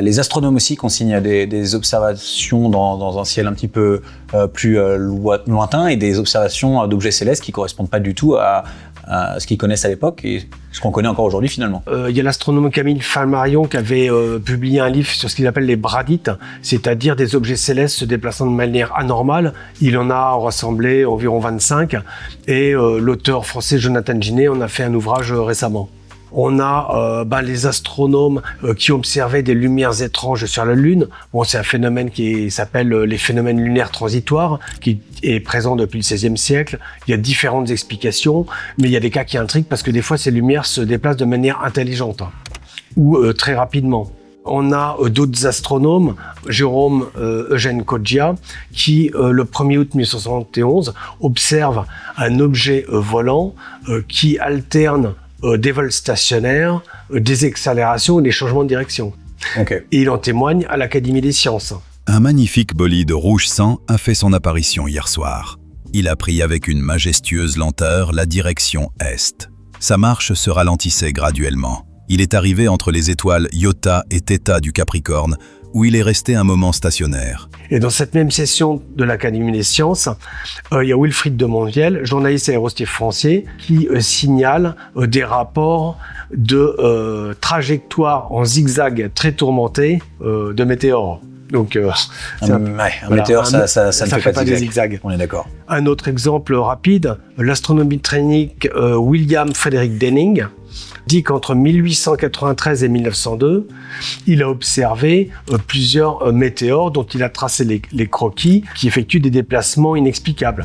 Les astronomes aussi consignent des observations dans un ciel un petit peu plus lointain et des observations d'objets célestes qui ne correspondent pas du tout à ce qu'ils connaissent à l'époque et ce qu'on connaît encore aujourd'hui finalement. Il y a l'astronome Camille Flammarion qui avait publié un livre sur ce qu'il appelle les bradites, c'est-à-dire des objets célestes se déplaçant de manière anormale. Il en a rassemblé environ 25 et l'auteur français Jonathan Ginet en a fait un ouvrage récemment. On a les astronomes qui observaient des lumières étranges sur la Lune. Bon, c'est un phénomène qui s'appelle les phénomènes lunaires transitoires, qui est présent depuis le XVIe siècle. Il y a différentes explications, mais il y a des cas qui intriguent parce que des fois, ces lumières se déplacent de manière intelligente ou très rapidement. On a d'autres astronomes, Jérôme Eugène Coggia, qui, le 1er août 1971, observe un objet volant qui alterne des vols stationnaires, des accélérations et des changements de direction. Okay. Et il en témoigne à l'Académie des sciences. Un magnifique bolide rouge sang a fait son apparition hier soir. Il a pris avec une majestueuse lenteur la direction est. Sa marche se ralentissait graduellement. Il est arrivé entre les étoiles Iota et Theta du Capricorne, où il est resté un moment stationnaire. Et dans cette même session de l'Académie des sciences, il y a Wilfried de Monvielle, journaliste aérospatial français, qui signale des rapports de trajectoires en zigzag très tourmentées de météores. Donc, un météore, ça ne fait pas des zigzags. On est d'accord. Un autre exemple rapide, l'astronome britannique William Frederick Denning dit qu'entre 1893 et 1902, il a observé plusieurs météores dont il a tracé les croquis qui effectuent des déplacements inexplicables.